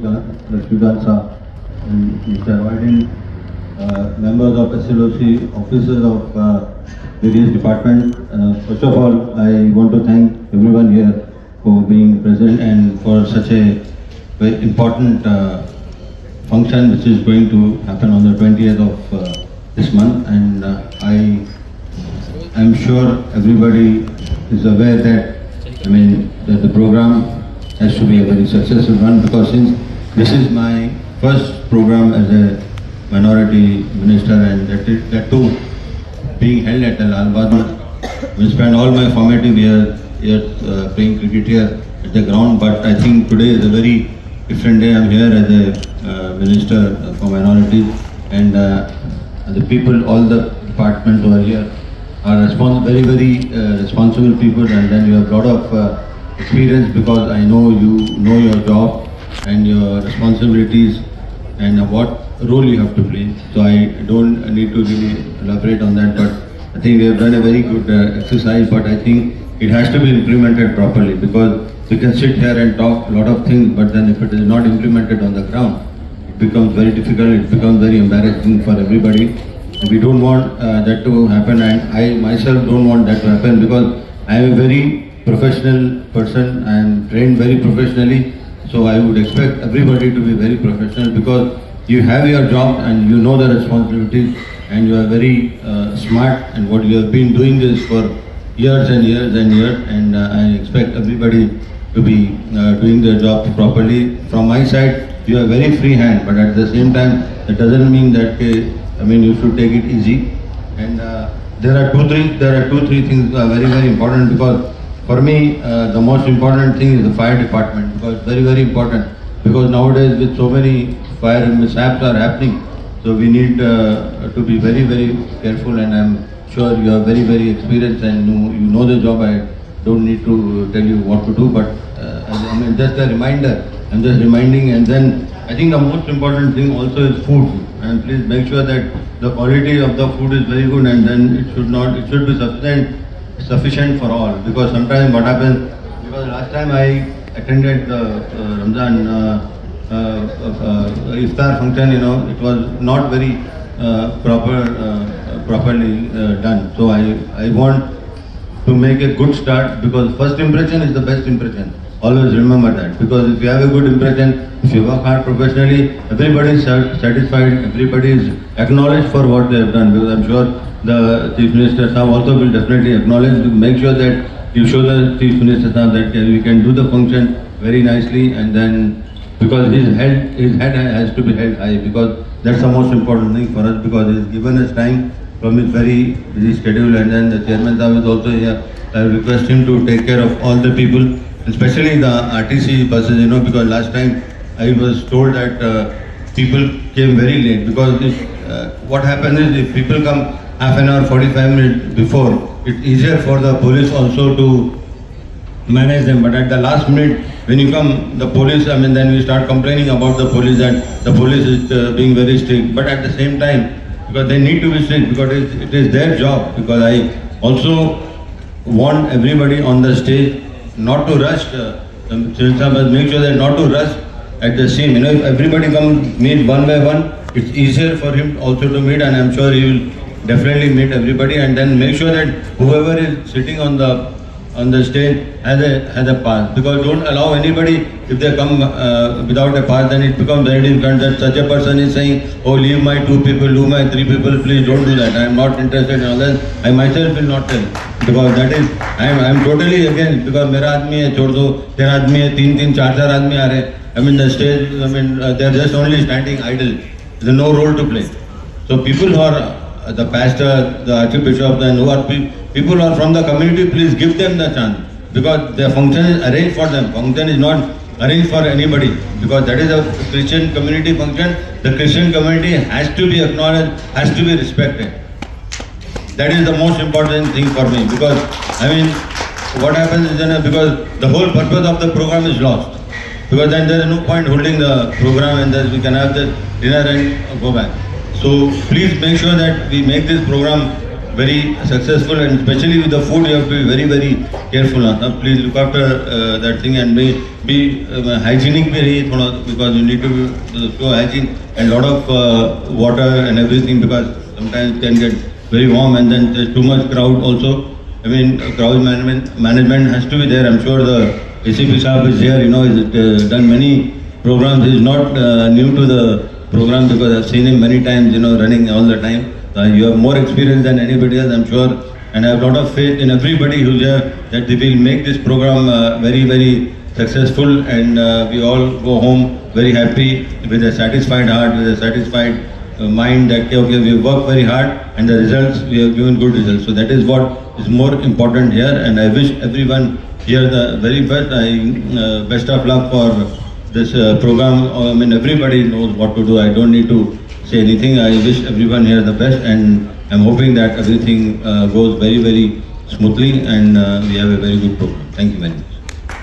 Lakshmikant Sir and Mr. Wardin, members of SLOC, officers of various departments. First of all, I want to thank everyone here for being present and for such a very important function which is going to happen on the 20th of this month, and I am sure everybody is aware that that the program has to be a very successful one, because since this is my first program as a minority minister, and that too being held at Lal Bahadur, we spent all my formative years playing cricket here at the ground. But I think today is a very different day. I'm here as a minister for minorities, and the people, all the departments who are here are very responsible people, and then you have a lot of experience, because I know you know your job and your responsibilities and what role you have to play. So I don't need to really elaborate on that, but I think we have done a very good exercise, but I think it has to be implemented properly, because we can sit here and talk a lot of things, but then if it is not implemented on the ground, it becomes very difficult, it becomes very embarrassing for everybody. We don't want that to happen, and I myself don't want that to happen, because I am a very professional person. I am trained very professionally, so I would expect everybody to be very professional, because you have your job and you know the responsibilities, and you are very smart, and what you have been doing this for years and years and years, and I expect everybody to be doing their job properly. From my side, you are very free hand, but at the same time, it doesn't mean that you should take it easy. And there are two, three things very important, because for me the most important thing is the fire department, because it's very important, because nowadays with so many fire mishaps are happening, so we need to be very careful, and I'm sure you are very experienced and you know the job. I don't need to tell you what to do, but just a reminder, I'm just reminding. And then I think the most important thing also is food, and please make sure that the quality of the food is very good, and then it should be sufficient for all, because sometimes what happens, because last time I attended the Ramzan iftar function, it was not very properly done. So I want to make a good start, because first impression is the best impression. Always remember that, because if you have a good impression, if you work hard professionally, everybody is satisfied, everybody is acknowledged for what they have done, because I'm sure the Chief Minister Sahab also will definitely acknowledge. Make sure that you show the Chief Minister Sahab that we can do the function very nicely, and then because his head has to be held high, because that's the most important thing for us, because he has given us time from his very busy schedule, and then the Chairman Sahab is also here. I request him to take care of all the people, especially the RTC buses, because last time I was told that people came very late, because what happens is, if people come half an hour, 45 minutes before, it's easier for the police also to manage them. But at the last minute, when you come, the police, then we start complaining about the police, that the police is being very strict. But at the same time, because they need to be strict, because it is their job, because I also want everybody on the stage not to rush. Make sure that not to rush at the scene. If everybody comes meet one by one, it's easier for him also to meet, and I'm sure he will definitely meet everybody. And then make sure that whoever is sitting on the stage has a pass, because don't allow anybody, if they come without a pass, then it becomes very difficult that such a person is saying, oh, leave my 2 people, leave my 3 people, please don't do that, I am not interested in all that. I myself will not tell, because that is, I am totally against, because mera aadmi hai, chhod do, tera aadmi hai, 3 4 aadmi aa rahe. The stage, they are just only standing idle. There is no role to play. So people who are the pastor, the archbishop, and who are people who are from the community, please give them the chance, because the function is arranged for them. Function is not arranged for anybody, because that is a Christian community function. The Christian community has to be acknowledged, has to be respected. That is the most important thing for me, because what happens is, because the whole purpose of the program is lost, because then there is no point holding the program, and then we can have the dinner and go back. So please make sure that we make this program very successful, and especially with the food you have to be very, very careful. Please look after that thing and be hygienic because you need to show hygiene and lot of water and everything, because sometimes it can get very warm and then there's too much crowd also. I mean, crowd management has to be there. I'm sure the ACP Saab is here, he's done many programs. He's not new to the program because I've seen him many times, running all the time. You have more experience than anybody else, I'm sure. And I have a lot of faith in everybody who's here that they will make this program very, very successful, and we all go home very happy with a satisfied heart, with a satisfied mind that okay, we worked very hard and the results, we have given good results. So that is what is more important here, and I wish everyone here the very best. Best of luck for this program. I mean, everybody knows what to do. I don't need to say anything. I wish everyone here the best, and I'm hoping that everything goes very, very smoothly, and we have a very good program. Thank you very much.